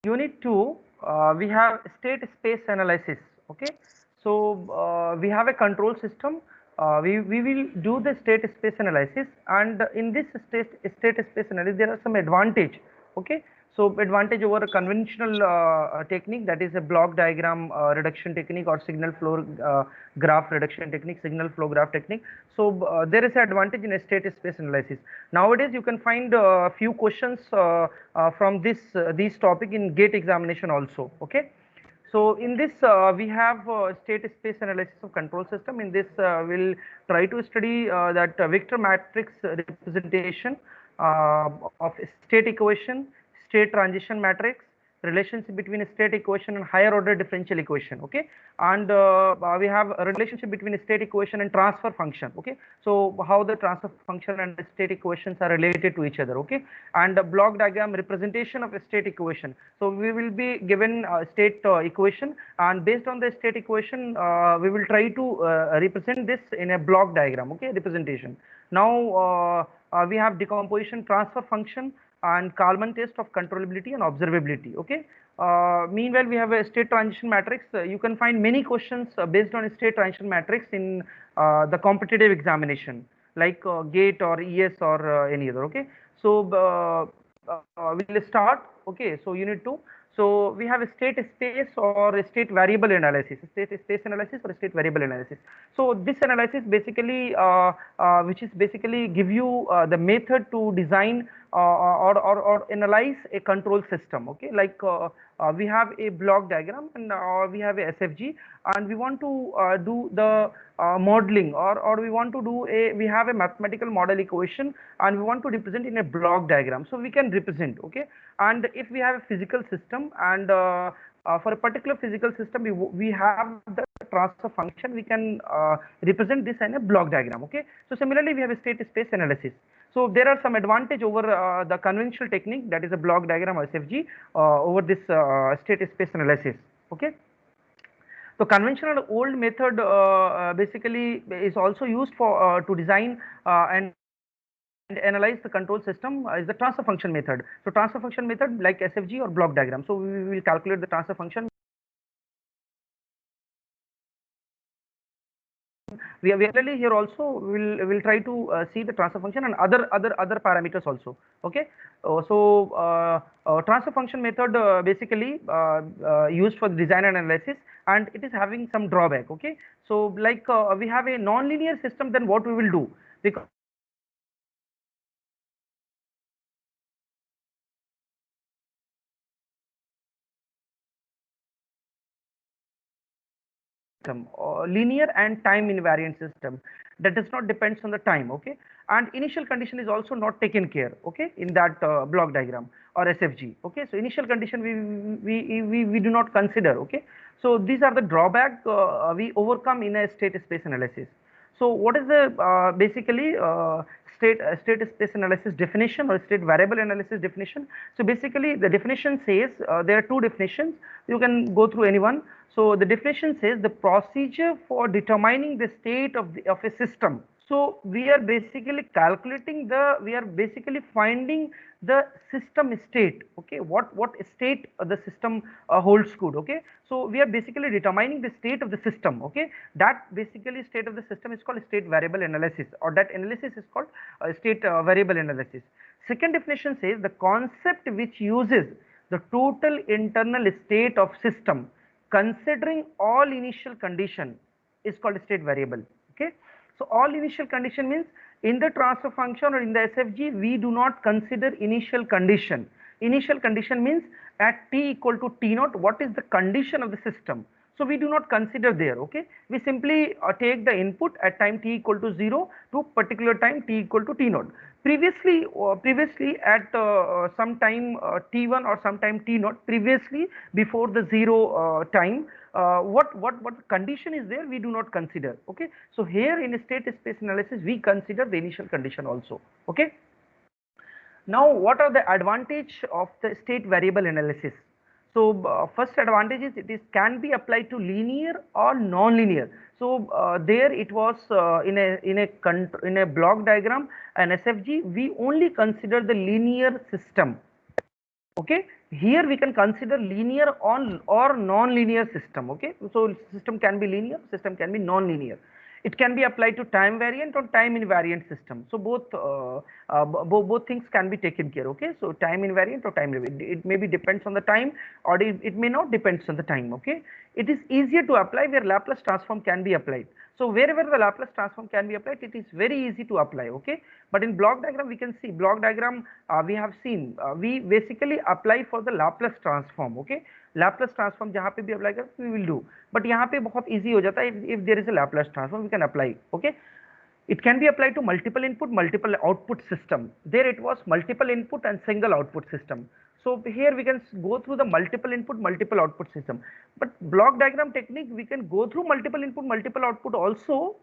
Unit 2, we have state space analysis. Okay, so we have a control system. We will do the state space analysis, and in this state space analysis there are some advantage. Okay, so advantage over a conventional technique, that is a block diagram reduction technique or signal flow graph reduction technique, signal flow graph technique. So there is an advantage in a state space analysis. Nowadays you can find a few questions from these topic in gate examination also. Okay, so in this we have state space analysis of control system. In this we'll try to study that vector matrix representation of state equation, state transition matrix, relationship between a state equation and higher order differential equation. Okay, and we have a relationship between a state equation and transfer function. Okay, so how the transfer function and the state equations are related to each other. Okay, and the block diagram representation of a state equation. So we will be given a state equation, and based on the state equation we will try to represent this in a block diagram. Okay, representation. Now we have decomposition transfer function and Kalman test of controllability and observability. Okay, meanwhile we have a state transition matrix. You can find many questions based on a state transition matrix in the competitive examination, like gate or ES or any other. Okay, so we'll start. Okay, so unit 2. So we have a state space or a state variable analysis, state space analysis or state variable analysis. So this analysis basically which is basically give you the method to design or analyze a control system. Okay, like we have a block diagram and we have a SFG, and we want to do the modeling, or we want to do we have a mathematical model equation and we want to represent in a block diagram, so we can represent. Okay, and if we have a physical system, and for a particular physical system we have the transfer function, we can represent this in a block diagram. Okay, so similarly we have a state space analysis. So there are some advantage over the conventional technique, that is a block diagram or SFG, over this state space analysis. Okay, so conventional old method basically is also used for to design and analyze the control system is the transfer function method. So transfer function method like SFG or block diagram. So we will calculate the transfer function. We are really here also will try to see the transfer function and other parameters also. Okay, transfer function method basically used for design and analysis, and it is having some drawback. Okay, so like we have a non-linear system, then what we will do, because linear and time invariant system that does not depends on the time. Okay, and initial condition is also not taken care. Okay, in that block diagram or SFG. Okay, so initial condition we do not consider. Okay, so these are the drawback we overcome in a state space analysis. So what is the basically state space analysis definition or state variable analysis definition? So basically the definition says there are two definitions. You can go through any one. So the definition says the procedure for determining the state of a system. So we are basically calculating we are basically finding the system state. Okay, what state the system holds good. Okay, so we are basically determining the state of the system. Okay, that basically state of the system is called state variable analysis, or that analysis is called state variable analysis. Second definition says the concept which uses the total internal state of system considering all initial condition is called state variable. Okay, so all initial condition means in the transfer function or in the SFG we do not consider initial condition. Initial condition means at t equal to t naught, what is the condition of the system. So we do not consider there. Okay, we simply take the input at time t equal to 0 to particular time t equal to t naught. Previously at some time t1 or some time t naught, previously before the 0 time, what condition is there we do not consider. Okay, so here in a state space analysis we consider the initial condition also. Okay, now what are the advantage of the state variable analysis? So first advantage is it is can be applied to linear or non-linear. So there it was in a block diagram and SFG we only consider the linear system. Okay, here we can consider linear on or non-linear system. Okay, so system can be linear, system can be non-linear. It can be applied to time variant or time invariant system. So both things can be taken care. Okay, so time invariant or time invariant, it maybe depends on the time, or it may not depends on the time. Okay, it is easier to apply where Laplace transform can be applied. So wherever the Laplace transform can be applied, it is very easy to apply. Okay, but in block diagram we can see block diagram, we have seen we basically apply for the Laplace transform. Okay, Laplace transform जहाँ पे भी apply कर we will do, but यहाँ पे बहुत easy हो जाता है if there is a Laplace transform we can apply. Okay, it can be applied to multiple input, multiple output system. There it was multiple input and single output system. So here we can go through the multiple input, multiple output system. But block diagram technique, we can go through multiple input, multiple output also.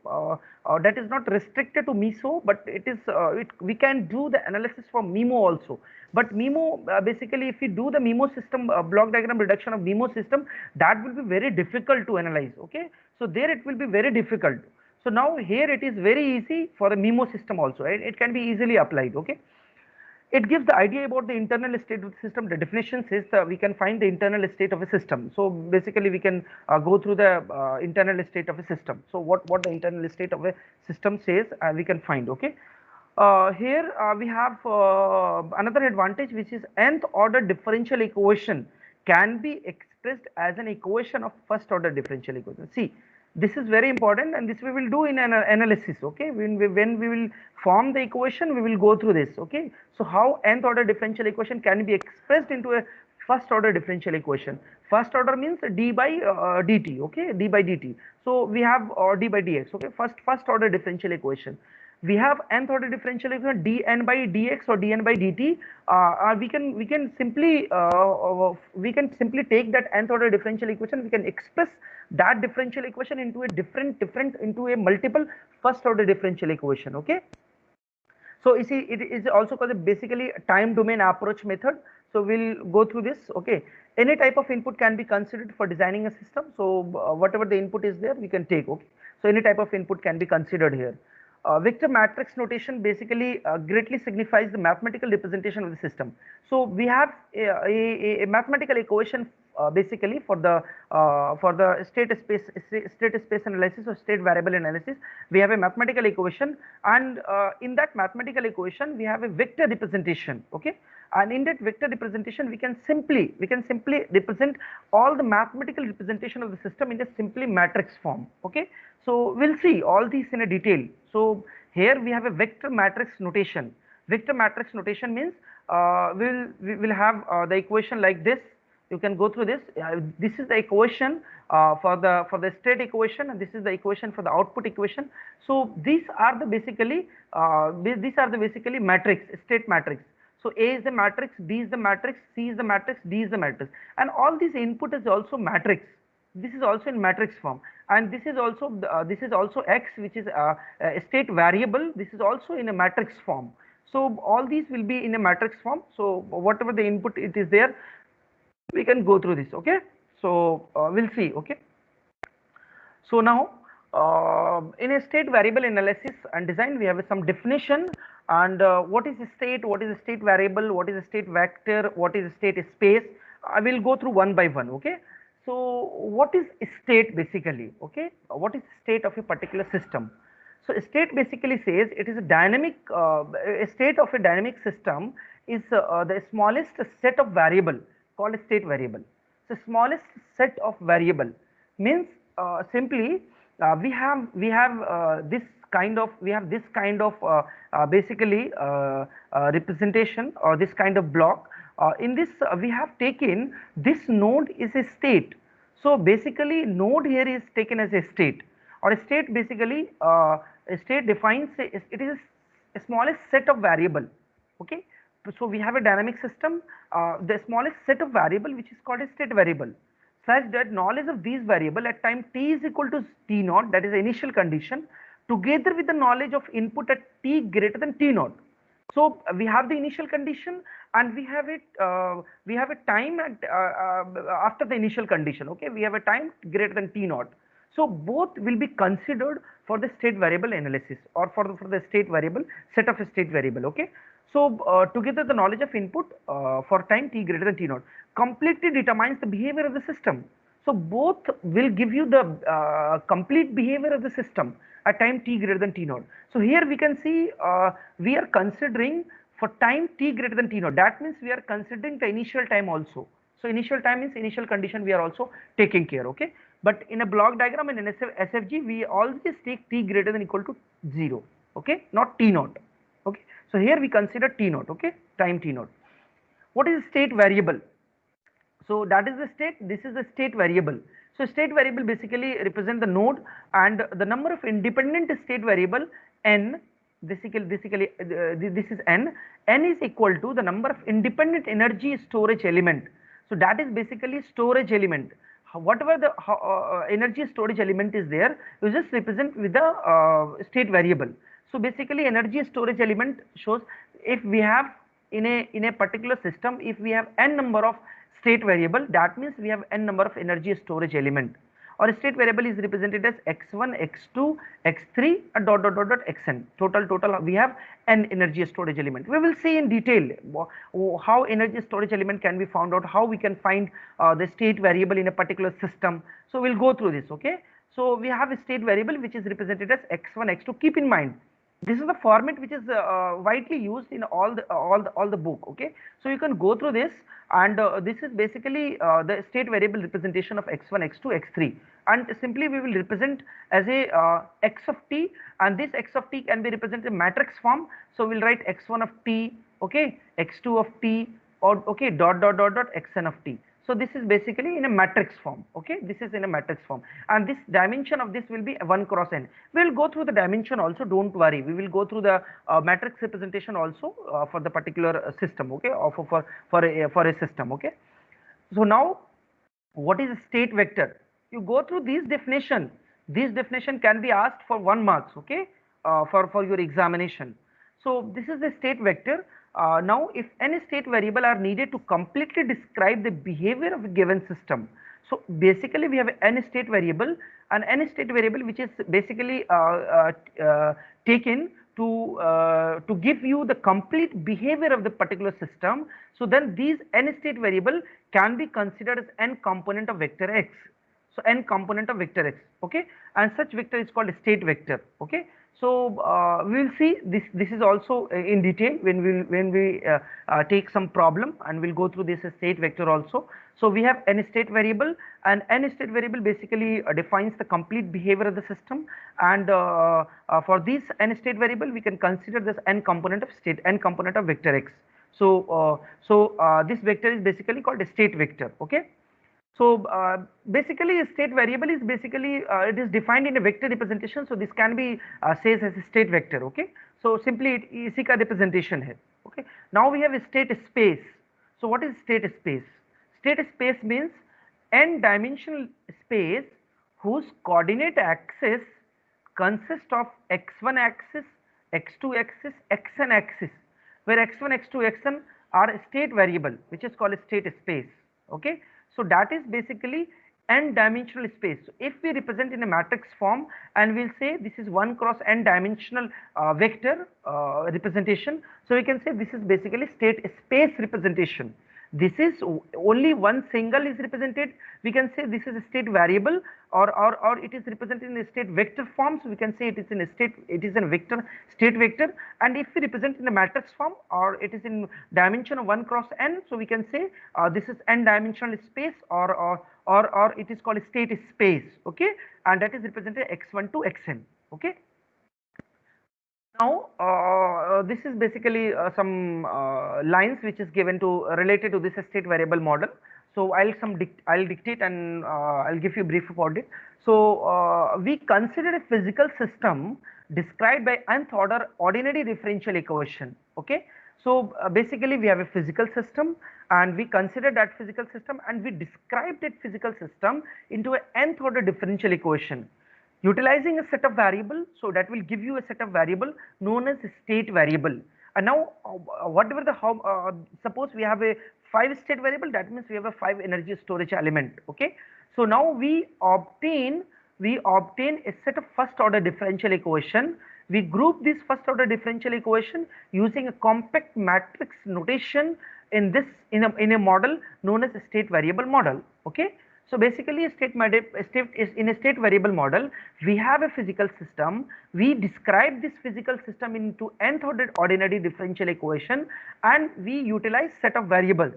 That is not restricted to MISO, but it is we can do the analysis for MIMO also. But MIMO, basically, if we do the MIMO system, block diagram reduction of MIMO system, that will be very difficult to analyze. Okay, so there it will be very difficult. So now here it is very easy for the MIMO system also, right? It can be easily applied. Okay, it gives the idea about the internal state of the system. The definition says that we can find the internal state of a system. So basically we can go through the internal state of a system. So what the internal state of a system says, we can find. Okay, here we have another advantage, which is nth order differential equation can be expressed as an equation of first order differential equation. See, this is very important, and this we will do in an analysis. Okay, when we will form the equation, we will go through this. Okay, so how nth order differential equation can be expressed into a first order differential equation. First order means d by dt. Okay, d by dt. So we have d by dx. Okay, first order differential equation. We have nth order differential equation dn by dx or dn by dt. We can simply take that nth order differential equation. We can express that differential equation into a different into a multiple first order differential equation. Okay, so you see, it is also called a basically time domain approach method. So we'll go through this. Okay, any type of input can be considered for designing a system. So whatever the input is there, we can take. Okay, so any type of input can be considered here. Vector matrix notation basically greatly signifies the mathematical representation of the system. So we have a mathematical equation basically for the state space analysis or state variable analysis. We have a mathematical equation, and in that mathematical equation we have a vector representation. Okay, and in that vector representation we can simply represent all the mathematical representation of the system in a simply matrix form. Okay, so we'll see all these in a detail. So here we have a vector matrix notation. Vector matrix notation means we will have the equation like this. You can go through this. This is the equation for the state equation, and this is the equation for the output equation. So these are the basically matrix, state matrix. So A is the matrix, B is the matrix, C is the matrix, D is the matrix, and all these input is also matrix. This is also in matrix form, and this is also X, which is a state variable. This is also in a matrix form. So all these will be in a matrix form. So whatever the input it is there, we can go through this. Okay, so we'll see. Okay, so now in a state variable analysis and design, we have some definition, and what is a state, what is a state variable, what is a state vector, what is a state space. I will go through one by one. Okay, so what is state basically? Okay, what is state of a particular system? So state basically says it is a dynamic, a state of a dynamic system is the smallest set of variable called a state variable. So smallest set of variable means simply we have this kind of basically representation, or this kind of block. In this we have taken this node is a state. So basically node here is taken as a state, or a state basically a state defines it is a smallest set of variable. Okay, so we have a dynamic system, the smallest set of variable which is called a state variable, such that knowledge of these variable at time t is equal to t naught, that is the initial condition, together with the knowledge of input at t greater than t naught. So we have the initial condition, and we have a time at after the initial condition. Okay, we have a time greater than t naught. So both will be considered for the state variable analysis, or for the state variable set of a state variable. Okay, So together the knowledge of input for time t greater than t naught completely determines the behavior of the system. So both will give you the complete behavior of the system at time t greater than t naught. So here we can see we are considering for time t greater than t naught. That means we are considering the initial time also. So initial time means initial condition we are also taking care, okay. But in a block diagram in an SFG we always take t greater than equal to 0, okay, not t naught, okay. So here we consider t naught, okay, time t naught. What is state variable? So that is the state, this is the state variable. So state variable basically represent the node and the number of independent state variable n, basically this is n is equal to the number of independent energy storage element. So that is basically storage element. Whatever the energy storage element is there, you just represent with the state variable. So basically energy storage element shows if we have in a particular system, if we have n number of state variable, that means we have n number of energy storage element, or state variable is represented as x1 x2 x3 dot dot dot dot xn. Total we have n energy storage element. We will see in detail how energy storage element can be found out, how we can find the state variable in a particular system. So we'll go through this, okay. So we have a state variable which is represented as x1 x2. Keep in mind this is the format which is widely used in all the book, okay. So you can go through this, and this is basically the state variable representation of x1 x2 x3, and simply we will represent as a x of t, and this x of t can be represented in matrix form. So we'll write x1 of t, okay, x2 of t, or okay, dot dot dot dot xn of t. So this is basically in a matrix form, okay. This is in a matrix form, and this dimension of this will be 1 cross n. We will go through the dimension also, don't worry. We will go through the matrix representation also for the particular system, okay, or for a system, okay. So now what is a state vector? You go through these definition. This definition can be asked for 1 marks, okay, for your examination. So this is the state vector. Now if any state variable are needed to completely describe the behavior of a given system. So basically we have n state variable, and n state variable which is basically taken to give you the complete behavior of the particular system. So then these n state variable can be considered as n component of vector x. So n component of vector x, okay, and such vector is called a state vector, okay. So we will see this. This is also in detail when we take some problem, and we'll go through this state vector also. So we have n state variable, and n state variable basically defines the complete behavior of the system, and for this n state variable we can consider this n component of state, n component of vector x. So this vector is basically called a state vector, okay. So basically a state variable is basically it is defined in a vector representation. So this can be says as a state vector, okay. So simply इसी का representation है, okay. Now we have a state space. So what is state space? State space means n dimensional space whose coordinate axis consists of x1 axis, x2 axis, xn axis, where x1 x2 xn are a state variable which is called a state space, okay. So that is basically n dimensional space. So if we represent in a matrix form, and we'll say this is 1 cross n dimensional vector representation, so we can say this is basically state space representation. This is only one single is represented. We can say this is a state variable, or it is represented in a state vector form. So we can say it is in a state, it is a vector, state vector. And if we represent in a matrix form, or it is in dimension of 1 cross n, so we can say this is n dimensional space, or it is called a state space, okay, and that is represented x1 to xn, okay. Now this is basically some lines which is given to related to this state variable model. So I'll dictate, and I'll give you a brief about it. So we consider a physical system described by nth order ordinary differential equation, okay. So basically we have a physical system, and we consider that physical system, and we describe that physical system into a nth order differential equation utilizing a set of variable. So that will give you a set of variable known as state variable. And now whatever the suppose we have a 5 state variable, that means we have a 5 energy storage element, okay. So now we obtain a set of first order differential equation We group this first order differential equation using a compact matrix notation in this in a model known as a state variable model. Okay, so basically a state variable model, we have a physical system. We describe this physical system into nth order ordinary differential equation, and we utilize set of variables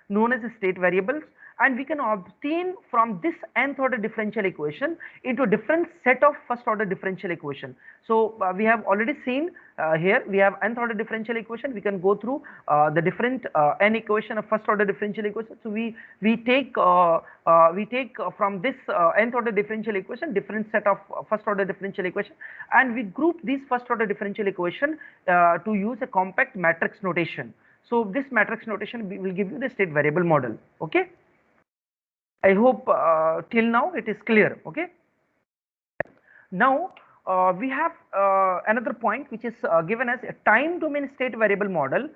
known as state variables, and we can obtain from this nth order differential equation into a different set of first order differential equation. So we have already seen here we have nth order differential equation. We can go through the different n equation of first order differential equation. So we take from this nth order differential equation different set of first order differential equation, and we group these first order differential equation to use a compact matrix notation. So this matrix notation will give you the state variable model. Okay, I hope till now it is clear. Okay, now we have another point which is given as a time domain state variable model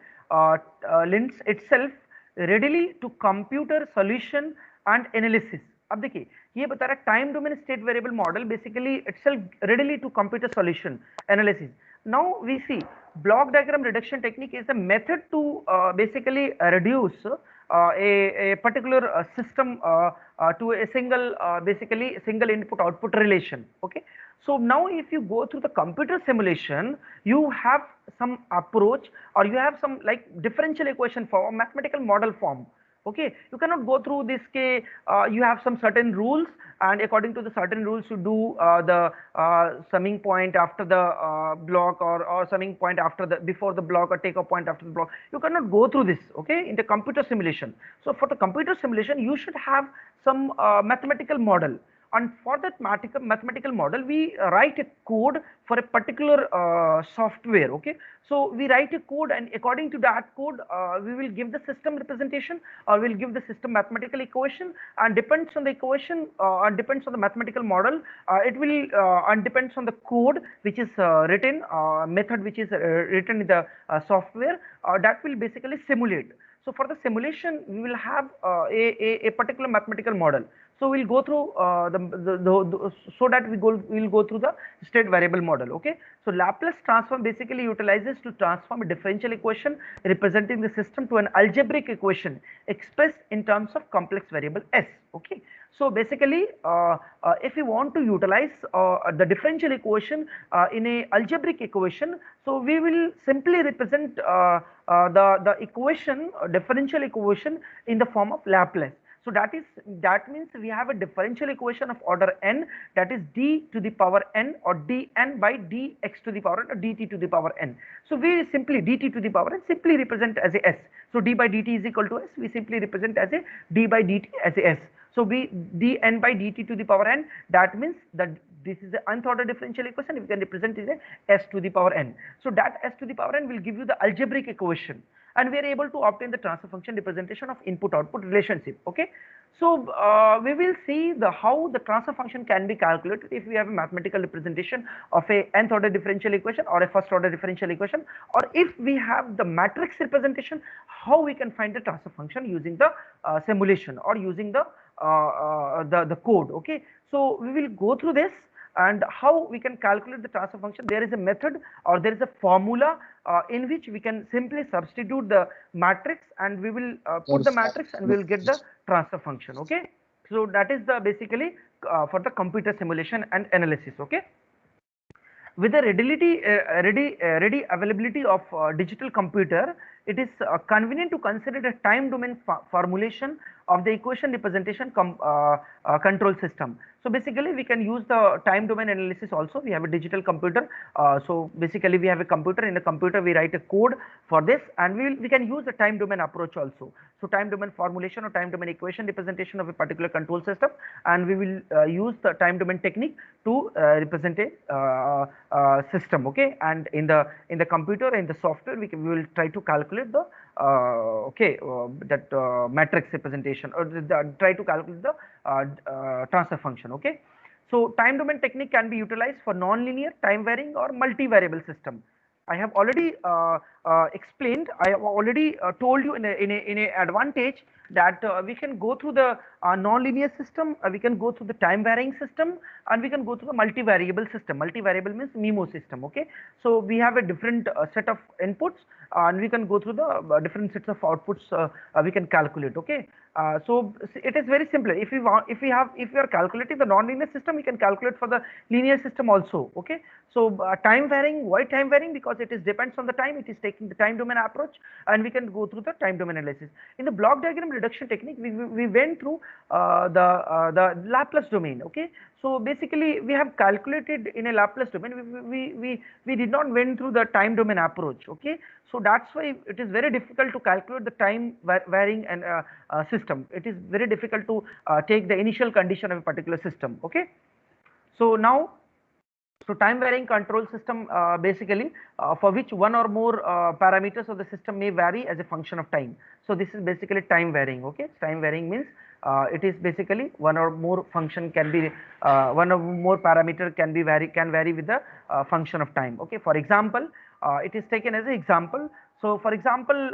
lends itself readily to computer solution and analysis. अब देखिए ये बता रहा है time domain state variable model basically itself readily to computer solution analysis. Now we see block diagram reduction technique is a method to basically reduce a particular system to a single basically single input output relation. Okay, so now if you go through the computer simulation, you have some approach, or you have some like differential equation form, mathematical model form. Okay, you cannot go through this you have some certain rules, and according to the certain rules you do the summing point after the block, or summing point after the before the block, or take a point after the block. You cannot go through this, okay, in the computer simulation. So for the computer simulation you should have some mathematical model, and for that mathematical model we write a code for a particular software. Okay, so we write a code, and according to that code we will give the system representation, or we'll give the system mathematical equation, and depends on the equation and depends on the mathematical model, it will and depends on the code which is written, method which is written in the software, that will basically simulate. So for the simulation we will have a particular mathematical model. So we'll go through so that we'll go through the state variable model. Okay, so Laplace transform basically utilizes to transform a differential equation representing the system to an algebraic equation expressed in terms of complex variable s. Okay, so basically if you want to utilize the differential equation in a algebraic equation, so we will simply represent the equation, differential equation, in the form of Laplace. So that means we have a differential equation of order n, that is d to the power n, or dn by dx to the power n, or dt to the power n. So we simply dt to the power n simply represent as a s. So d by dt is equal to s. We simply represent as a d by dt as a s. So we dn by dt to the power n, that means that this is the nth order differential equation. We can represent as a s to the power n. So that s to the power n will give you the algebraic equation, and we are able to obtain the transfer function representation of input output relationship. Okay, so we will see how the transfer function can be calculated if we have a mathematical representation of a nth order differential equation or a first order differential equation, or if we have the matrix representation, how we can find the transfer function using the simulation, or using the code. Okay, so we will go through this, and how we can calculate the transfer function. There is a method, or there is a formula in which we can simply substitute the matrix, and we will put the matrix, and we will get the transfer function. Okay, so that is the basically for the computer simulation and analysis. Okay, with the ready availability of digital computer, it is convenient to consider a time domain formulation of the equation representation control system. So basically we can use the time domain analysis also. We have a digital computer, so basically we have a computer. In a computer we write a code for this, and we can use the time domain approach also. So time domain formulation or time domain equation representation of a particular control system, and we will use the time domain technique to represent a system. Okay, and in the computer, in the software, we will try to calculate the matrix representation, or try to calculate the transfer function. Okay, so time domain technique can be utilized for non-linear, time varying, or multivariable system. I have already explained, I have already told you in a advantage that we can go through the non-linear system, we can go through the time varying system, and we can go through the multivariable system. Multivariable means MIMO system. Okay, so we have a different set of inputs, and we can go through the different sets of outputs we can calculate. Okay, so it is very simple. If we want, if we are calculating the non-linear system, we can calculate for the linear system also. Okay, so time varying, why time varying? Because it is depends on the time, it is taking the time domain approach, and we can go through the time domain analysis. In the block diagram reduction technique, we went through the Laplace domain. Okay, so basically we have calculated in a Laplace domain. We did not went through the time domain approach. Okay, so that's why it is very difficult to calculate the time varying and system. It is very difficult to take the initial condition of a particular system. Okay, so now, so time varying control system basically for which one or more parameters of the system may vary as a function of time. So this is basically time varying. Okay, time varying means it is basically one or more function can be one or more parameter can vary with the function of time. Okay, for example, it is taken as an example. So for example,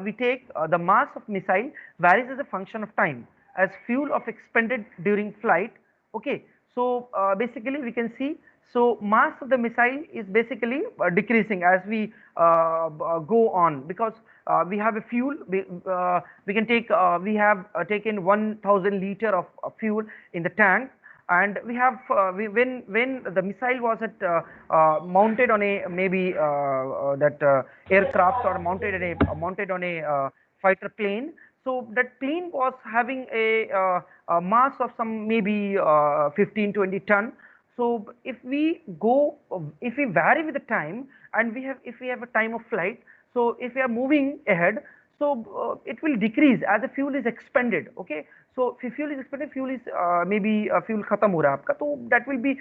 we take the mass of missile varies as a function of time as fuel of expended during flight. Okay, so basically we can see, so mass of the missile is basically decreasing as we go on, because we have a fuel, we can take we have taken 1000 liter of fuel in the tank, and we have when the missile was at mounted on a maybe that aircraft, or mounted on a fighter plane. So that plane was having a mass of some maybe 15-20 ton. So if we go, if we vary with the time, and if we have a time of flight, so if we are moving ahead, so it will decrease as the fuel is expended. Okay, so if fuel is expended, fuel is maybe fuel khatam ho raha hai aapka, so that will be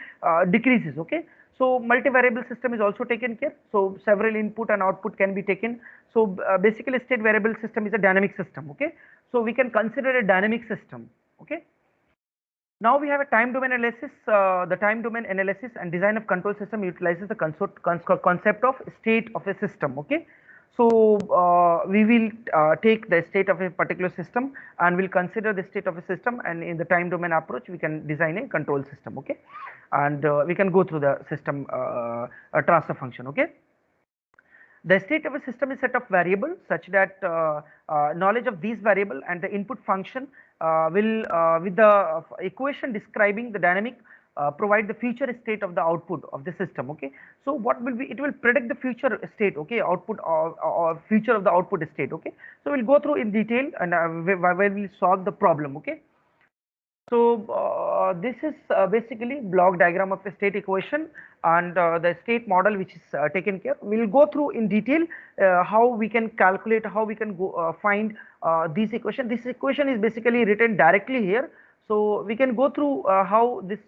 decreases. Okay, so multivariable system is also taken care. So several input and output can be taken. So basically state variable system is a dynamic system. Okay, so we can consider a dynamic system. Okay, now we have a time domain analysis. The time domain analysis and design of control system utilizes the concept of state of a system. Okay, so we will take the state of a particular system, and we'll consider the state of a system, and in the time domain approach we can design a control system. Okay, and we can go through the system transfer function. Okay, the state of a system is set of variables such that knowledge of these variable and the input function will with the equation describing the dynamic provide the future state of the output of the system. Okay, so what will be, it will predict the future state. Okay, output or future of the output state. Okay, so we'll go through in detail, and when we solve the problem. Okay, so this is basically block diagram of a state equation, and the state model which is taken care. We will go through in detail how we can calculate, how we can go find this equation. This equation is basically written directly here. So we can go through how this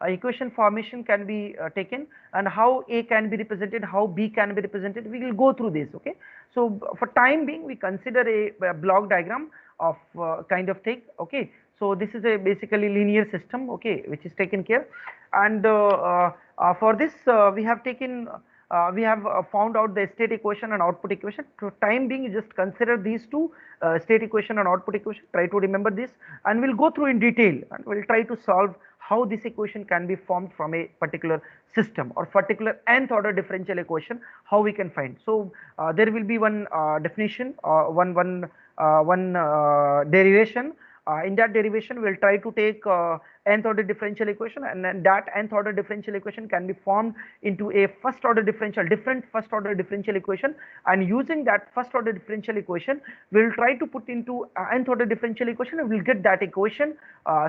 equation formation can be taken, and how A can be represented, how B can be represented. We will go through this. Okay, so for time being, we consider a block diagram of kind of thing. Okay, so this is a basically linear system. Okay, which is taken care, and for this we have taken we have found out the state equation and output equation. For time being, you just consider these two, state equation and output equation. Try to remember this, and we'll go through in detail, and we'll try to solve how this equation can be formed from a particular system or particular nth order differential equation, how we can find. So there will be one definition, one derivation. In that derivation, we will try to take nth order differential equation, and then that nth order differential equation can be formed into a first order different first order differential equation, and using that first order differential equation, we will try to put into nth order differential equation, and we will get that equation.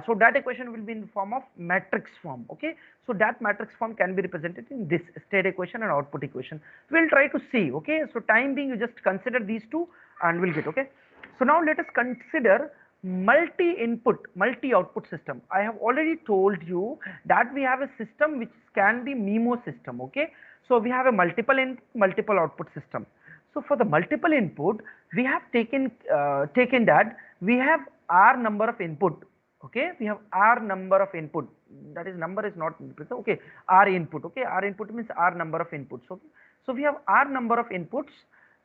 So that equation will be in the form of matrix form. Okay, so that matrix form can be represented in this state equation and output equation. We will try to see. Okay, so time being, you just consider these two, and we'll get. Okay, so now let us consider multi-input, multi-output system. I have already told you that we have a system which can be MIMO system. Okay, so we have a multiple input, multiple output system. So for the multiple input, we have taken that we have R number of input. Okay, we have R number of input. That is, number is not okay. R input. Okay, R input means R number of inputs. Okay, so we have R number of inputs.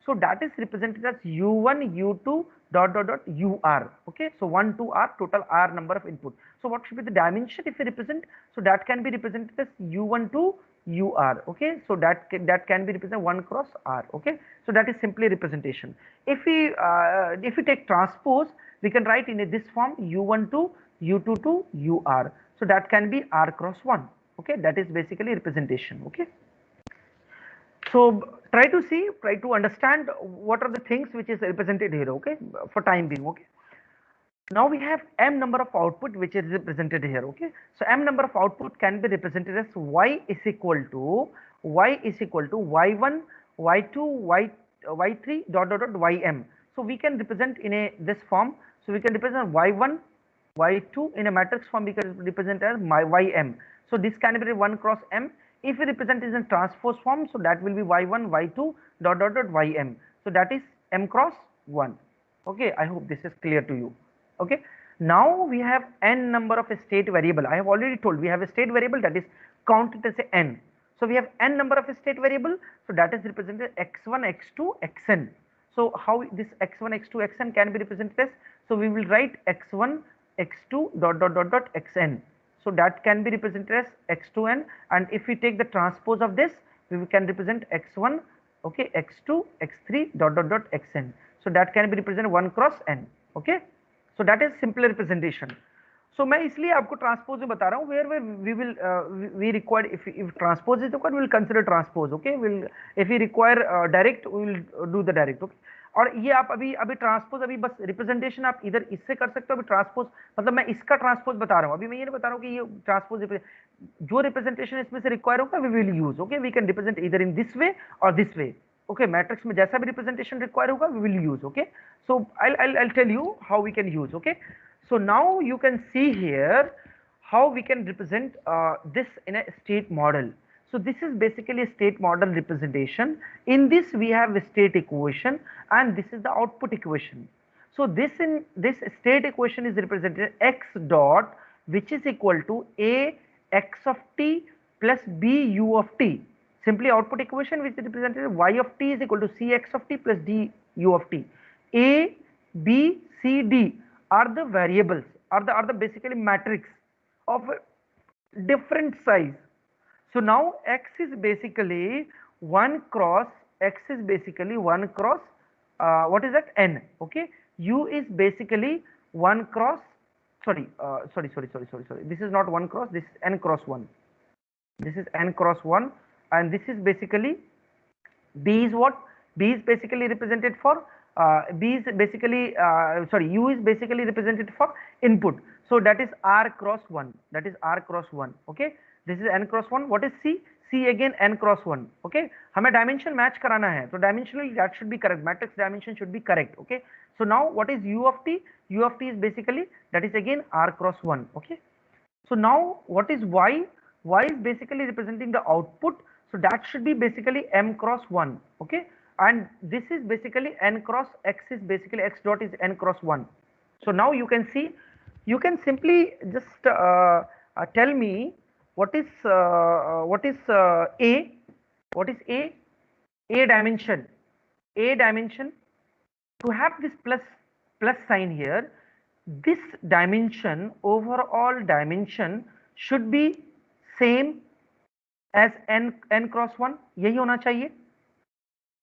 So that is represented as u1 u2 dot dot dot ur. Okay, so 1 2 r, total r number of input. So what should be the dimension if we represent? So that can be represented as u1 to ur. Okay, so that can be represented 1 cross r. Okay, so that is simply representation. If we take transpose, we can write in this form u1 to u2 to ur. So that can be r cross 1. Okay, that is basically representation. Okay, so try to understand what are the things which is represented here. Okay, for time being. Okay, now we have m number of output which is represented here. Okay, so m number of output can be represented as y is equal to y1 y2 y3 dot dot dot ym. So we can represent in a this form. So we can represent y1 y2 in a matrix form. We can represent as ym. So this can be 1 cross m. If we represent is in transpose form, so that will be y1 y2 dot dot dot ym. So that is m cross 1. Okay, I hope this is clear to you. Okay, now we have n number of a state variable. I have already told we have a state variable that is counted as a n. So we have n number of a state variable, so that is represented x1 x2 xn. So how this x1 x2 xn can be represented as? So we will write x1 x2 dot dot dot dot xn. So that can be represented as x2n, and if we take the transpose of this, we can represent x1, okay, x2 x3 dot dot dot xn. So that can be represented 1 cross n. Okay, so that is simple representation. So मैं इसलिए आपको transpose में बता रहा हूँ, where we will we require, if transpose is required, we will consider transpose. Okay, if we require direct, we will do the direct. Okay, और ये आप अभी ट्रांसपोज, अभी बस रिप्रेजेंटेशन आप इधर इससे कर सकते हो. अभी ट्रांसपोज मतलब मैं इसका ट्रांसपोज बता रहा हूँ, अभी मैं ये नहीं बता रहा हूँ कि ये ट्रांसपोज जो रिप्रेजेंटेशन इसमें से रिक्वायर होगा we will use. Okay, we can represent इधर इन दिस वे और दिस वे. ओके, मैट्रिक्स में जैसा भी रिप्रेजेंटेशन रिक्वायर होगा we will use. Okay, so I'll tell you how we can use. Okay, so now you can see here how we can represent this in a state model. So this is basically a state model representation. In this we have a state equation and this is the output equation. So this state equation is represented x dot, which is equal to a x of t plus b u of t. Simply output equation which is represented y of t is equal to c x of t plus d u of t. A, B, C, D are the variables, are the basically matrix of different size. So now x is basically 1 cross, x is basically 1 cross what is that, n. Okay, u is basically 1 cross, sorry, this is not 1 cross, this is n cross 1, this is n cross 1, and this is basically b is what, b is basically represented for b is basically u is basically represented for input. So that is r cross 1, that is r cross 1. Okay, this is n cross 1. What is c? C again n cross 1. Okay, हमें dimension match कराना है, तो dimensionally that should be correct, matrix dimension should be correct. Okay, so now what is u of t? U of t is basically, that is again r cross 1. Okay, so now what is y? Y is basically representing the output, so that should be basically m cross 1. Okay, and this is basically n cross x is basically x dot is n cross 1. So now you can see, you can simply just tell me what is a, what is a dimension. A dimension, to have this plus sign here, this dimension, overall dimension should be same as n cross 1. यही होना चाहिए.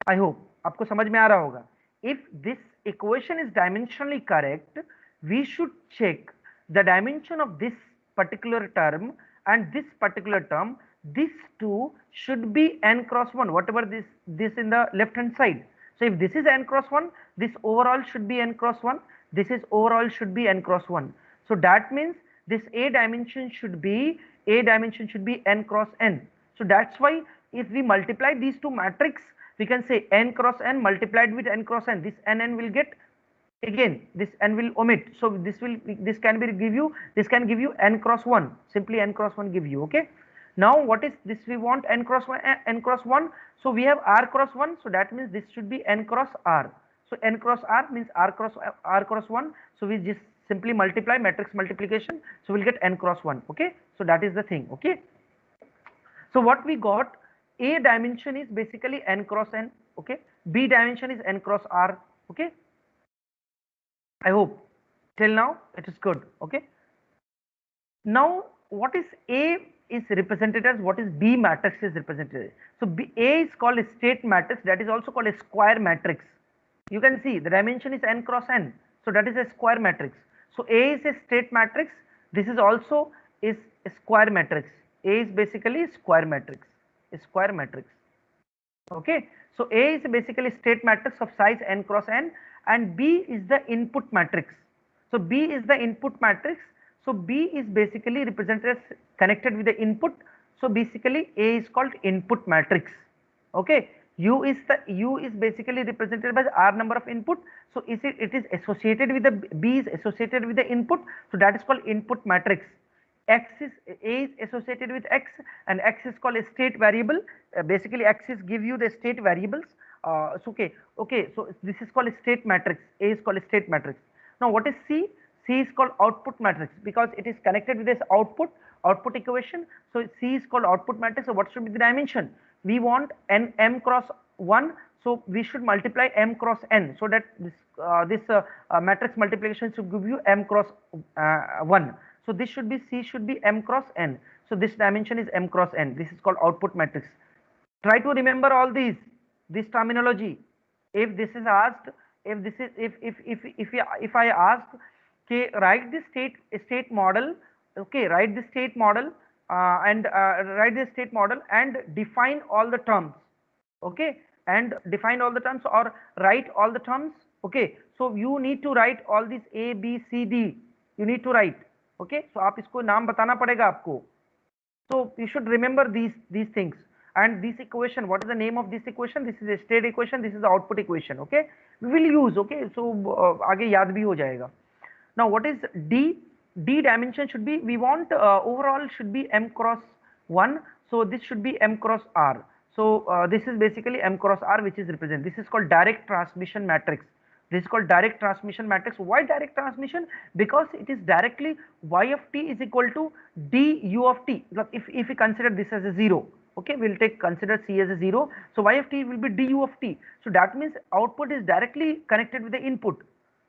I hope आपको समझ में आ रहा होगा. If this equation is dimensionally correct, we should check the dimension of this particular term and this particular term. These two should be n cross 1, whatever this in the left hand side. So if this is n cross 1, this overall should be n cross 1, this is overall should be n cross 1. So that means this a dimension should be n cross n. So that's why if we multiply these two matrix, we can say n cross n multiplied with n cross n. This n will get, again this n will omit. So this can give you n cross 1. Simply n cross 1 give you. Okay. Now what is this? We want n cross 1. So we have r cross 1. So that means this should be n cross r. So n cross r means r cross 1. So we just simply multiply, matrix multiplication. So we'll get n cross 1. Okay. So that is the thing. Okay. So what we got, a dimension is basically n cross n. Okay, B dimension is n cross r. Okay, I hope till now it is good. Okay, now what is A is represented as, what is B matrix is represented as. So A is called a state matrix, that is also called a square matrix. You can see the dimension is n cross n, so that is a square matrix. So A is a state matrix, this is also is a square matrix. A is basically square matrix, a square matrix. Okay, so A is basically state matrix of size n cross n, and B is the input matrix. So B is the input matrix. So B is basically represented as connected with the input. So basically A is called input matrix. Okay, U is basically represented by the R number of input. So it is associated with the B is associated with the input. So that is called input matrix. X is A is associated with X, and X is called a state variable. Basically X is give you the state variables. So this is called a state matrix. A is called a state matrix. Now what is C? C is called output matrix because it is connected with this output equation. So C is called output matrix. So what should be the dimension? We want m cross 1, so we should multiply m cross n, so that this matrix multiplication should give you m cross 1. So this should be, C should be m cross n. So this dimension is m cross n. This is called output matrix. Try to remember all this terminology. If this is asked, if this is if I ask, okay, write the state model, okay, write the state model and write the state model and define all the terms, okay, and define all the terms or write all the terms. Okay, so you need to write all these A B C D, you need to write. Okay, so आप इसको नाम बताना पड़ेगा आपको. So you should remember these things. And this equation, what is the name of this equation? This is a state equation, this is the output equation. Okay, we will use. Okay, so आगे याद भी हो जाएगा. Now what is D? D dimension should be, we want overall should be m cross 1. So this should be m cross r. So this is basically m cross r, which is represent. This is called direct transmission matrix. This is called direct transmission matrix. Why direct transmission? Because it is directly y of t is equal to d u of t. If we consider this as a 0, okay, we'll consider C as a 0. So y of t will be du of t. So that means output is directly connected with the input.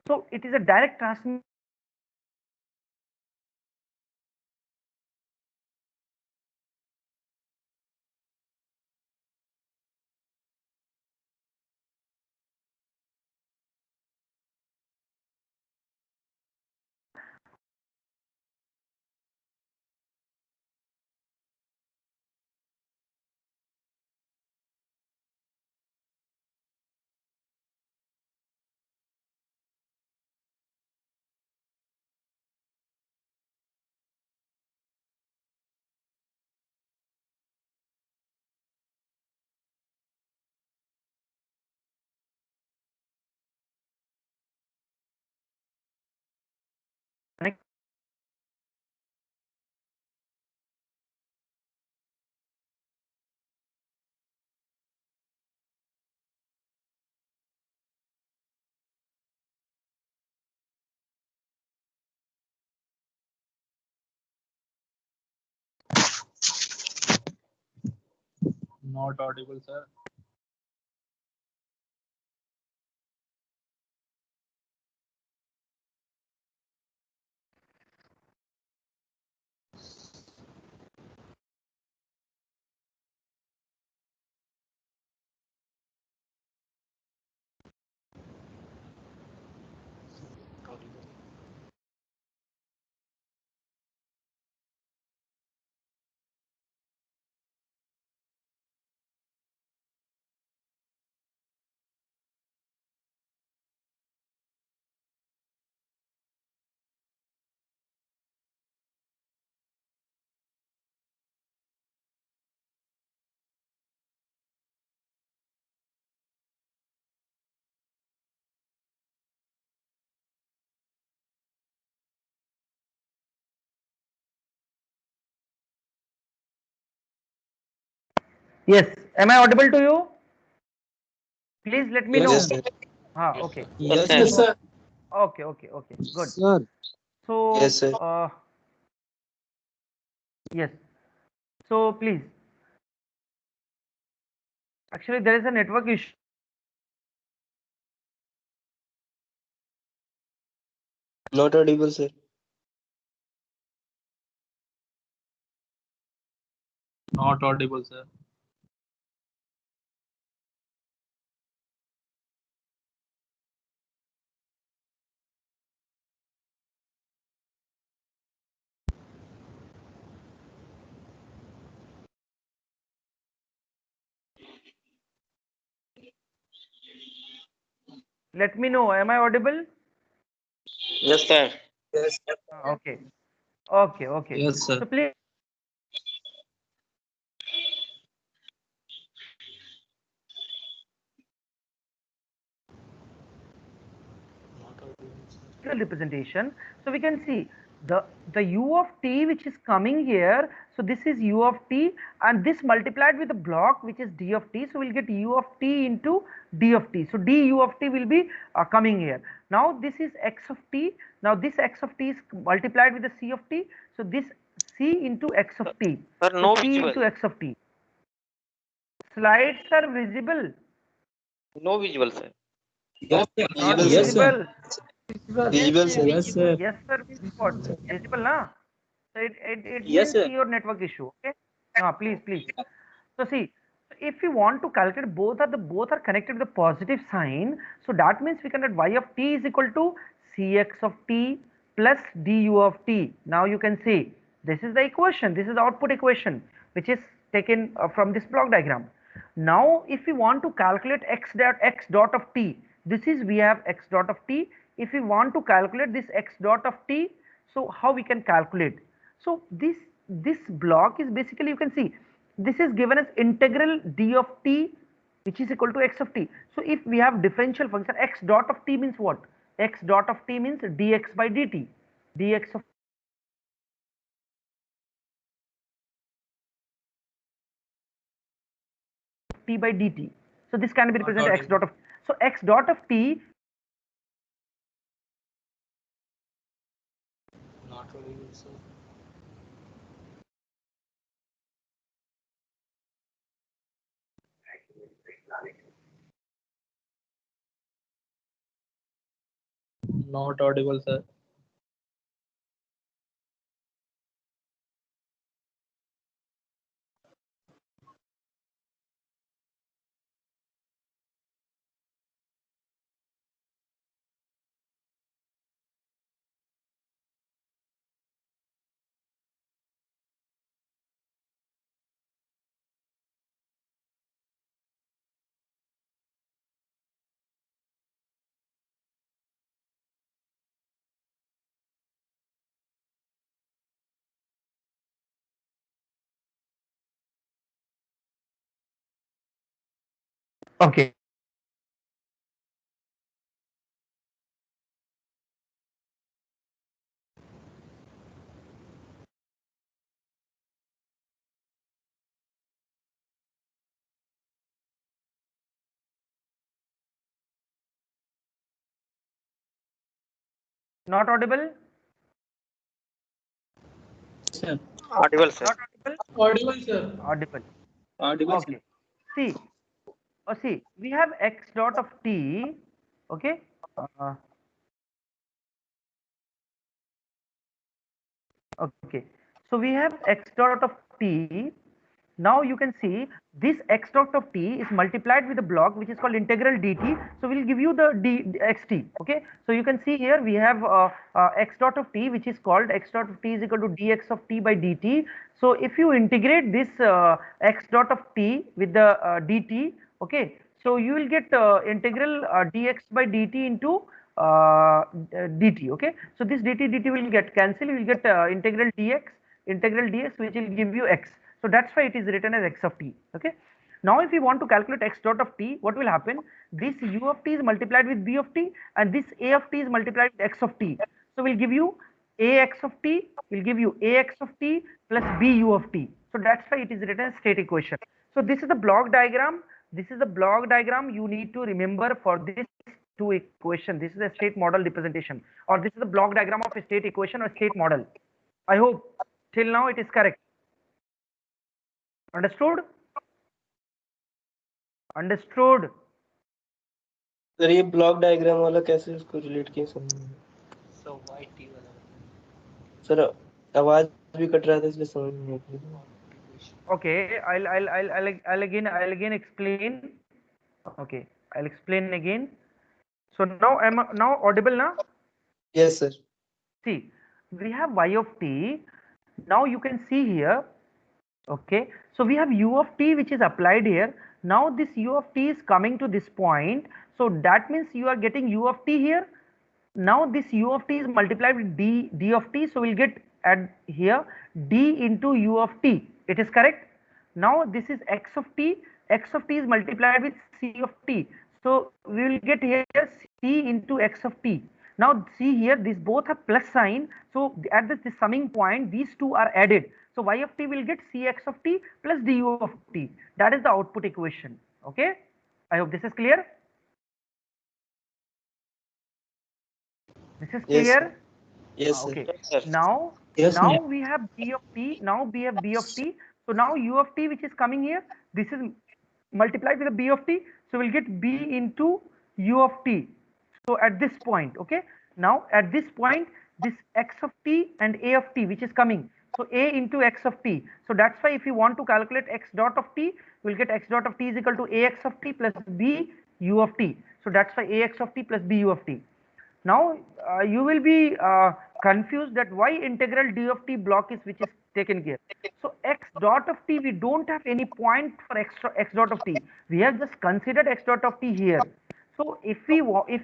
So it is a direct transmission. Not audible, sir. Yes, am I audible to you? Please let me know. Yes, sir. Okay. Yes, Yes, sir. sir. Okay, good. Sir, So Yes, sir. yes, so please, actually there is a network issue. Not audible, sir. Not audible, sir. Let me know. Am I audible? Yes, sir. Yes. Okay. Okay. Okay. Yes, sir. So please. Representation, so we can see the u of t which is coming here. So this is u of t, and this multiplied with the block which is d of t, so we'll get u of t into d of t. So d u of t will be coming here. Now this is x of t. Now this x of t is multiplied with the c of t, so this c into x of t. Sir, So no c visual. into x of t. Slides are visible? No visual, sir. Yes, sir. Not Yes, sir. visible? Visible, sir. Yes, sir. Yes sir means what? Visible na? So it Yes, means sir. your network issue. Okay. Please. So see, if you want to calculate, both are connected with the positive sign. So that means we can write y of t is equal to cx of t plus du of t. Now you can see this is the equation. This is the output equation which is taken from this block diagram. Now if we want to calculate x dot of t, this is we have x dot of t. If we want to calculate this x dot of t, so how we can calculate? So this block is basically, you can see this is given as integral d of t which is equal to x of t. So if we have differential function, x dot of t means what? X dot of t means dx by dt. Dx of t by dt. So this can be Not represented x audible. dot of, so x dot of t. Not audible, sir. Not audible, sir. Okay. Not audible? Sir. Audible, sir. Not audible? Audible, sir. Audible. Audible, sir. Okay. See, see, we have x dot of t. Okay. Uh, okay. So we have x dot of t. Now you can see this x dot of t is multiplied with a block which is called integral dt. So we'll give you the xt. Okay. So you can see here we have x dot of t which is called x dot of t is equal to dx of t by dt. So if you integrate this x dot of t with the dt, okay, so you will get integral dx by dt into dt. Okay. So this dt will get cancelled. You will get integral dx which will give you x. So that's why it is written as x of t. Okay. Now if we want to calculate x dot of t, what will happen? This u of t is multiplied with b of t, and this a of t is multiplied with x of t. So we'll give you ax of t, will give you ax of t plus bu of t. So that's why it is written as state equation. So this is the block diagram. This is the block diagram you need to remember for this two equation. This is a state model representation, or this is the block diagram of a state equation or state model. I hope till now it is correct. Understood? Understood? Sir ये block diagram वाला कैसे उसको relate किया समझ में? So white sir आवाज भी cut रहा था इसलिए समझ नहीं आ रही। Okay, I'll again explain. Okay, I'll explain again. So now am I now audible now? Yes, sir. See, we have y of t. Now you can see here. Okay, so we have u of t which is applied here. Now this u of t is coming to this point. So that means you are getting u of t here. Now this u of t is multiplied with d of t. So we'll get at here d into u of t. It is correct. Now this is x of t. X of t is multiplied with c of t. So we will get here c into x of t. Now see here, these both have plus sign. So at this summing point, these two are added. So y of t will get cx of t plus du of t. That is the output equation. Okay. I hope this is clear. This is Yes, clear. sir. Yes, sir. Okay. Yes, sir. Now, Yes, sir. now we have b of t. Now we have b of t. So now u of t which is coming here, this is multiplied with the b of t. So we'll get b into u of t. So at this point, okay. Now at this point, this x of t and a of t which is coming. So a into x of t. So that's why if you want to calculate x dot of t, we'll get x dot of t is equal to ax of t plus b u of t. So that's why ax of t plus b u of t. Now you will be confused that why integral d of t block is which is taken here. So x dot of t, we don't have any point for x dot of t. We have just considered x dot of t here. So if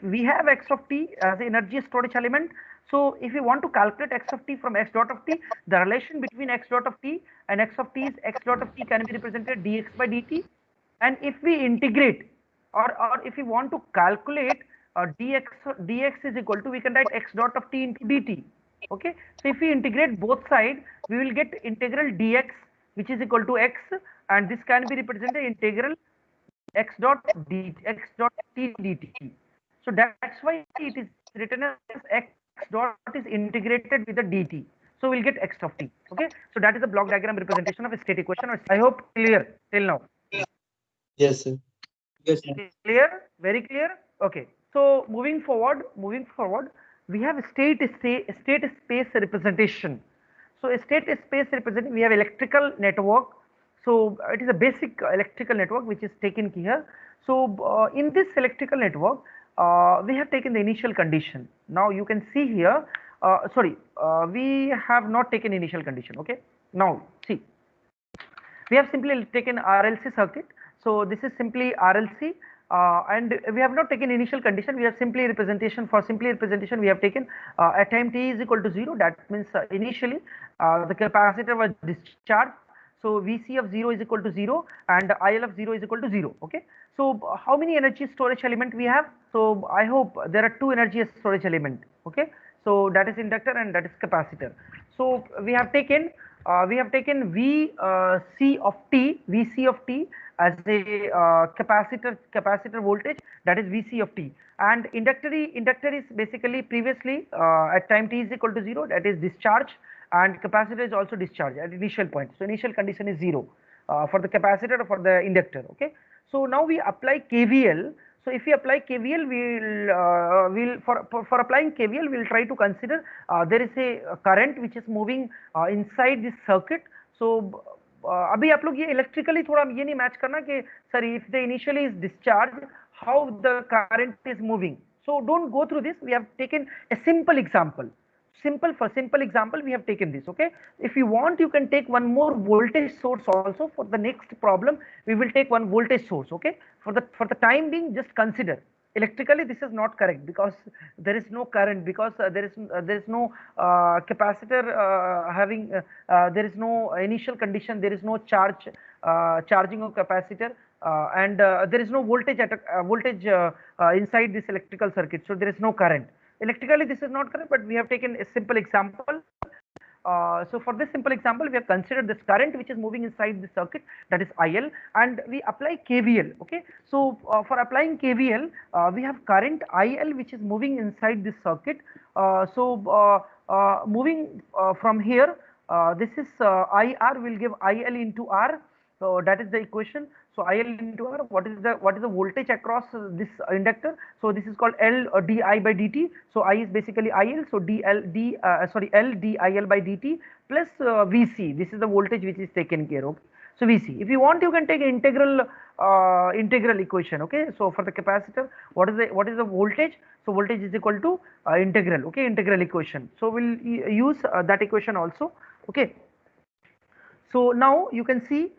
we have x of t as energy storage element, so if we want to calculate x of t from x dot of t, the relation between x dot of t and x of t is x dot of t can be represented dx by dt. And if we integrate or if we want to calculate dx is equal to, we can write x dot of t into dt. Okay, so if we integrate both sides, we will get integral dx which is equal to x, and this can be represented integral x dot t dt. So that's why it is written as x dot is integrated with the dt. So we'll get x of t. Okay, so that is the block diagram representation of a state equation. I hope clear till now. Yes, sir. Yes, sir. Clear? Very clear? Okay. So moving forward, we have state space representation. So a state space representing, we have electrical network. So it is a basic electrical network which is taken here. So in this electrical network, we have taken the initial condition. Now you can see here, we have not taken initial condition. Okay. Now see, we have simply taken RLC circuit. So this is simply RLC, and we have not taken initial condition. We have simply representation. For simply representation, we have taken at time t is equal to 0. That means initially the capacitor was discharged. So VC of 0 is equal to 0 and IL of 0 is equal to 0. Okay. So how many energy storage element we have? So I hope there are two energy storage element. Okay. So that is inductor and that is capacitor. So we have taken VC of t as a capacitor voltage, that is VC of t, and inductor is basically previously at time t is equal to 0, that is discharge, and capacitor is also discharged at initial point. So initial condition is 0 for the capacitor or for the inductor. Okay. So now we apply KVL. So if we apply KVL, we'll for applying KVL, we'll try to consider there is a current which is moving inside this circuit. So अभी आप लोग ये electrically थोड़ा ये नहीं match करना कि sir if the initially is discharged, how the current is moving. So don't go through this. We have taken a simple example. For simple example, we have taken this. Okay. If you want, you can take one more voltage source also. For the next problem, we will take one voltage source. Okay. For the time being, just consider electrically this is not correct because there is no current, because there is no capacitor having there is no initial condition, there is no charging of capacitor, and there is no voltage inside this electrical circuit, so there is no current. Electrically this is not correct, but we have taken a simple example. So for this simple example, we have considered this current which is moving inside the circuit, that is IL, and we apply KVL. Okay. So for applying KVL, we have current IL which is moving inside this circuit. Moving from here, this is IR will give IL into R, So that is the equation. So IL into R, what is the voltage across this inductor? So this is called L di by dt. So I is basically IL. So L dIL by dt plus Vc. This is the voltage which is taken care of. So Vc. If you want, you can take integral equation. Okay. So for the capacitor, what is the voltage? So voltage is equal to integral. Okay, integral equation. So we'll use that equation also. Okay. So now you can see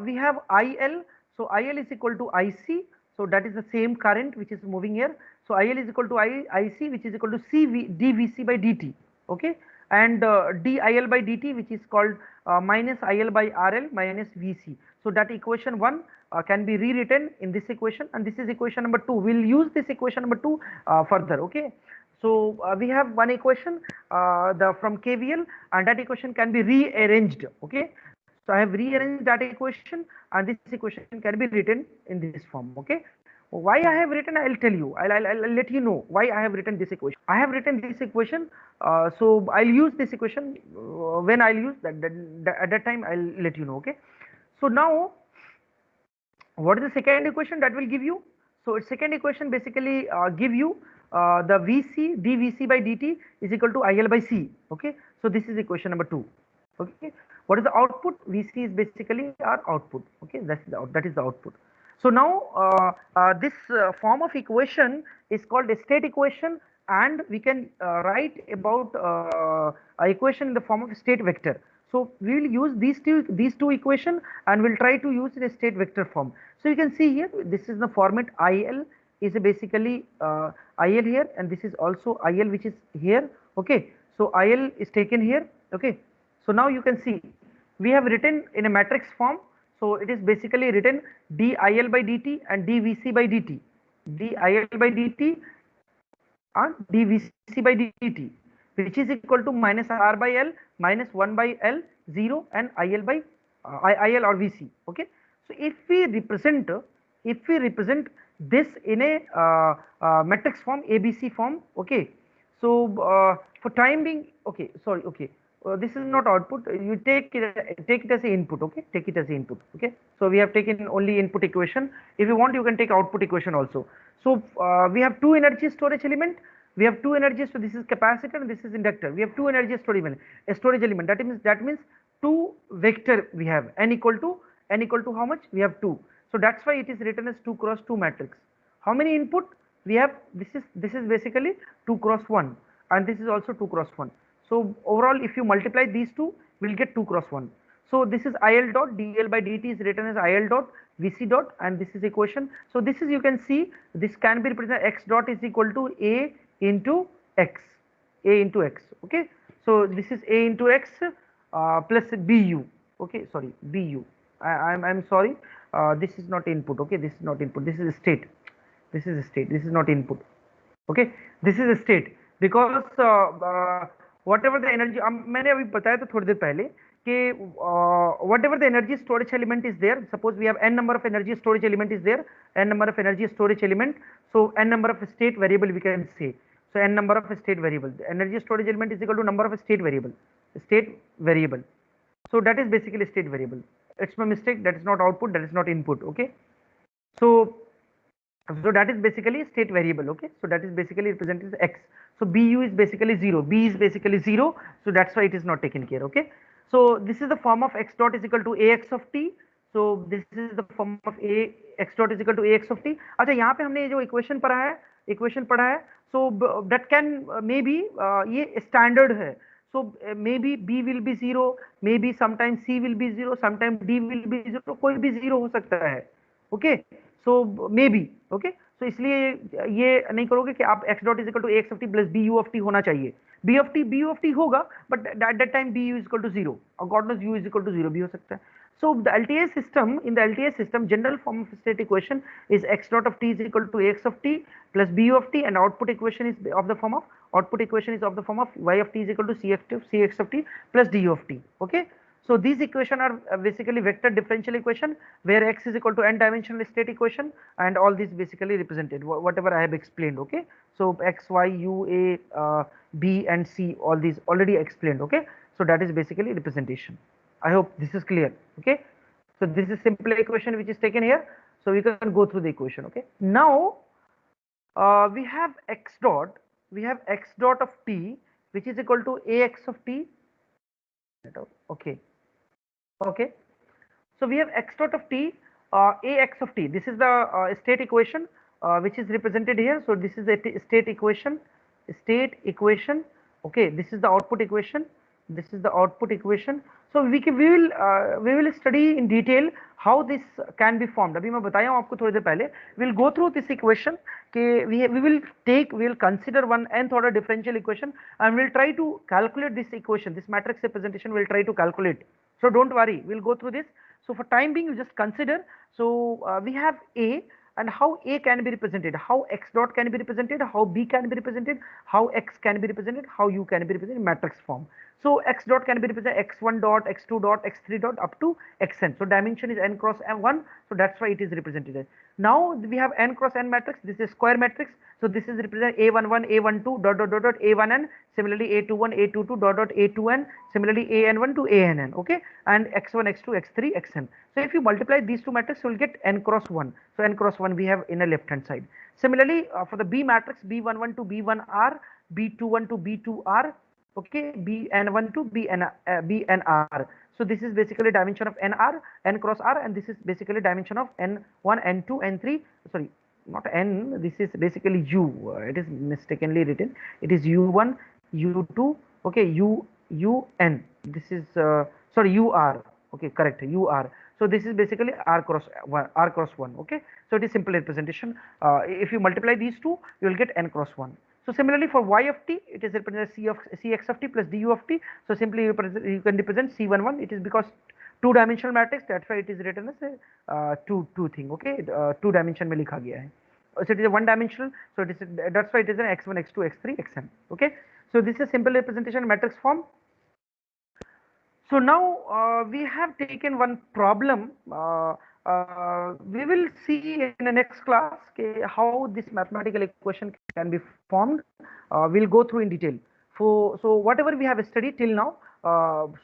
we have IL. So IL is equal to IC. So that is the same current which is moving here. So IL is equal to IC, which is equal to dVc by dt. Okay, and dIL by dt, which is called minus IL by RL minus Vc. So that equation 1 can be rewritten in this equation, and this is equation number 2. We'll use this equation number 2 further. Okay. So we have one equation from KVL, and that equation can be rearranged. Okay. So I have rearranged that equation, and this equation can be written in this form. Okay. Why I have written, I'll tell you. I'll let you know why I have written this equation. I have written this equation. So I'll use this equation when I'll use at that time I'll let you know. Okay. So now, what is the second equation that will give you? So second equation basically give you the Vc dVc by dt is equal to IL by C. Okay. So this is equation number 2. Okay. What is the output? Vc is basically our output. Okay. That is the output. So now this form of equation is called a state equation, and we can write about a equation in the form of a state vector. So we will use these two equation, and we'll try to use in a state vector form. So you can see here, this is the format. IL is basically IL here, and this is also IL which is here. Okay. So IL is taken here. Okay. So now you can see we have written in a matrix form. So it is basically written dIL by dt and dVc by dt, dIL by dt and dVc by dt, which is equal to minus R by L minus 1 by L 0 and IL by IL or Vc. Okay. So if we represent this in a matrix form, ABC form. Okay. So for time being, okay, sorry, okay, this is not output. You take it as a input. Okay, take it as a input. Okay. So we have taken only input equation. If you want, you can take output equation also. So we have two energy storage element. We have two energies. So this is capacitor and this is inductor. We have two energy storage element. A storage element. That means two vector we have. N equal to how much? We have 2. So that's why it is written as 2 cross 2 matrix. How many input we have? This is basically 2 cross 1, and this is also 2 cross 1. So overall, if you multiply these two, we'll get 2 cross 1. So this is IL dot dL by dt is written as IL dot Vc dot, and this is equation. So this is, you can see, this can be represented x dot is equal to A into x, A into x. Okay. So this is A into x plus Bu. Okay, sorry, Bu. I'm sorry. This is not input. Okay, this is not input. This is a state. This is a state. This is not input. Okay, this is a state, because whatever the energy, मैंने अभी बताया था थोड़ी देर पहले कि whatever the energy storage element is there. Suppose we have n number of energy storage element is there, n number of energy storage element. So n number of state variable we can say. So n number of state variable. The energy storage element is equal to number of state variable. State variable. So that is basically state variable. It's my mistake. That is not output. That is not input. Okay. So that is basically state variable. Okay. So that is basically represented as x. So Bu is basically 0. B is basically 0. So that's why it is not taken care. Okay. So this is the form of x dot is equal to ax of t. So this is the form of a x dot is equal to ax of t. अच्छा, यहाँ पे हमने जो equation पढ़ा है, so that can maybe ये standard है. So maybe B will be 0, maybe sometimes C will be 0, sometimes D will be 0, कोई भी 0 हो सकता है. Okay. So maybe. Okay. So इसलिए ये नहीं करोगे कि आप x dot is equal to ax of t plus bu of t होना चाहिए. bu of t होगा, but at that time bu is equal to 0, or God knows u is equal to 0 भी हो सकता है. So the LTI system, in the LTI system, general form of state equation is x dot of t is equal to ax of t plus bu of t, and output equation is of the form of y of t is equal to cx of t plus du of t. Okay. So these equations are basically vector differential equation, where x is equal to n dimensional state equation, and all these basically represented whatever I have explained. Okay. So x, y, u, a, b and c, all these already explained. Okay. So that is basically representation. I hope this is clear. Okay. So this is simple equation which is taken here. So we can go through the equation. Okay. Now we have x dot. We have x dot of t, which is equal to ax of t. Okay. Okay. So we have x dot of t, ax of t. This is the state equation which is represented here. So this is the state equation. State equation. Okay. This is the output equation. This is the output equation. So we will study in detail how this can be formed. अभी मैं बताया हूँ आपको थोड़ी देर पहले. We'll go through this equation. We will consider one nth order differential equation and we'll try to calculate this equation. This matrix representation we'll try to calculate. So don't worry. We'll go through this. So for time being, you just consider. So we have A, and how A can be represented, how x dot can be represented, how B can be represented, how x can be represented, how U can be represented in matrix form. So x dot can be represented x1 dot, x2 dot, x3 dot up to xn. So dimension is n cross n1. So that's why it is represented. Now we have n cross n matrix. This is square matrix. So this is represented a11, a12 dot dot dot dot a1n. Similarly a21, a22 dot dot a2n. Similarly an1 to ann. Okay, and x1, x2, x3, xn. So if you multiply these two matrices, you will get n cross 1. So n cross 1 we have in a left hand side. Similarly for the B matrix, b11 to b1r, b21 to b2r. Okay, bn1 to bnr. So this is basically dimension of nr, n cross r, and this is basically dimension of n1, n2, n3. Sorry, not n. This is basically u. It is mistakenly written. It is u1, u2. Okay, un. This is sorry, ur. Okay, correct, ur. So this is basically r cross 1. Okay, so it is simple representation. If you multiply these two, you will get n cross 1. So similarly for y of t, it is represented cx of t plus du of t. So simply you can represent c11. It is because two-dimensional matrix. That's why it is written as a two thing. Okay, two dimension में लिखा गया है. So it is a one-dimensional. So it is, that's why it is an x1, x2, x3, xn. Okay. So this is a simple representation matrix form. So now we have taken one problem. We will see in the next class how this mathematical equation can be formed. We'll go through in detail. So whatever we have studied till now,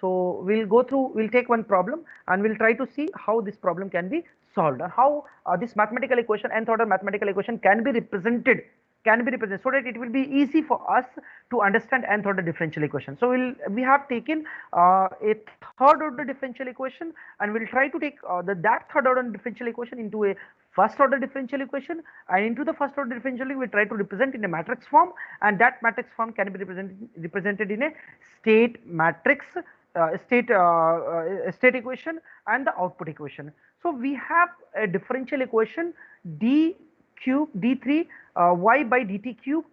so we'll take one problem and we'll try to see how this problem can be solved and how this mathematical equation, nth order mathematical equation can be represented so that it will be easy for us to understand nth order differential equation. So we have taken a third order differential equation and we'll try to take that third order differential equation into a first order differential equation, and into the first order differential we try to represent in a matrix form, and that matrix form can be represented in a state matrix, state equation and the output equation. So we have a differential equation d cube d3 y by dt cube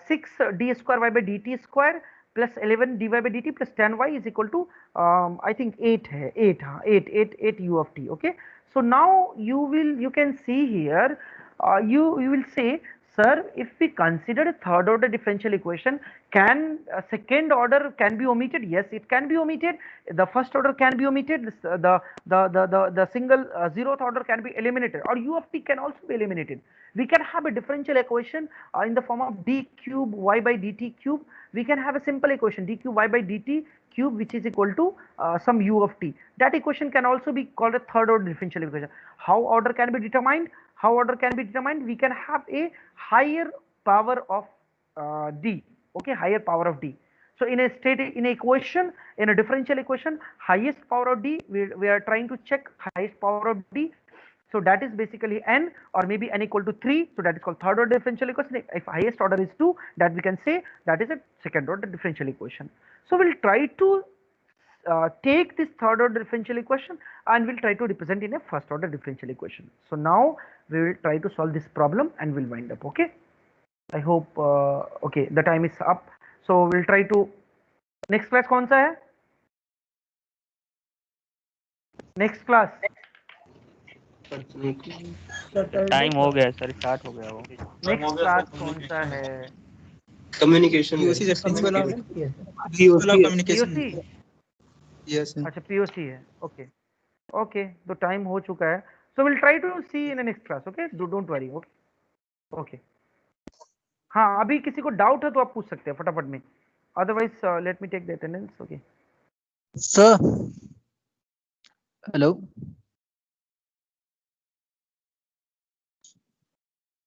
6 d square y by dt square plus 11 dy by dt plus 10 y is equal to I think 8 u of t. Okay, so now you can see here, you will say, sir, if we consider a third order differential equation, can second order can be omitted? Yes, it can be omitted. The first order can be omitted. The single zeroth order can be eliminated, or u of t can also be eliminated. We can have a differential equation in the form of d cube y by dt cube. We can have a simple equation d cube y by dt cube, which is equal to some u of t. That equation can also be called a third order differential equation. How order can be determined? We can have a higher power of d. Okay, higher power of d. So in a equation, in a differential equation, highest power of d, we are trying to check highest power of d. So that is basically n, or maybe n equal to 3. So that is called third order differential equation. If highest order is 2, that we can say that is a second order differential equation. So we'll try to take this third order differential equation and we'll try to represent in a first order differential equation. So now we will try to solve this problem and we'll wind up. Okay, I hope okay, the time is up. So we'll try to, next class कौन सा है? Next class time हो गया sir, start हो गया वो. Next class कौन सा है? Communication communication. यस अच्छा POC है. ओके ओके, तो टाइम हो चुका है. So will try to see in next class. Okay, don't worry. Okay okay. हाँ, अभी किसी को डाउट है तो आप पूछ सकते हैं फटाफट में, otherwise let me take the attendance. Okay sir, hello.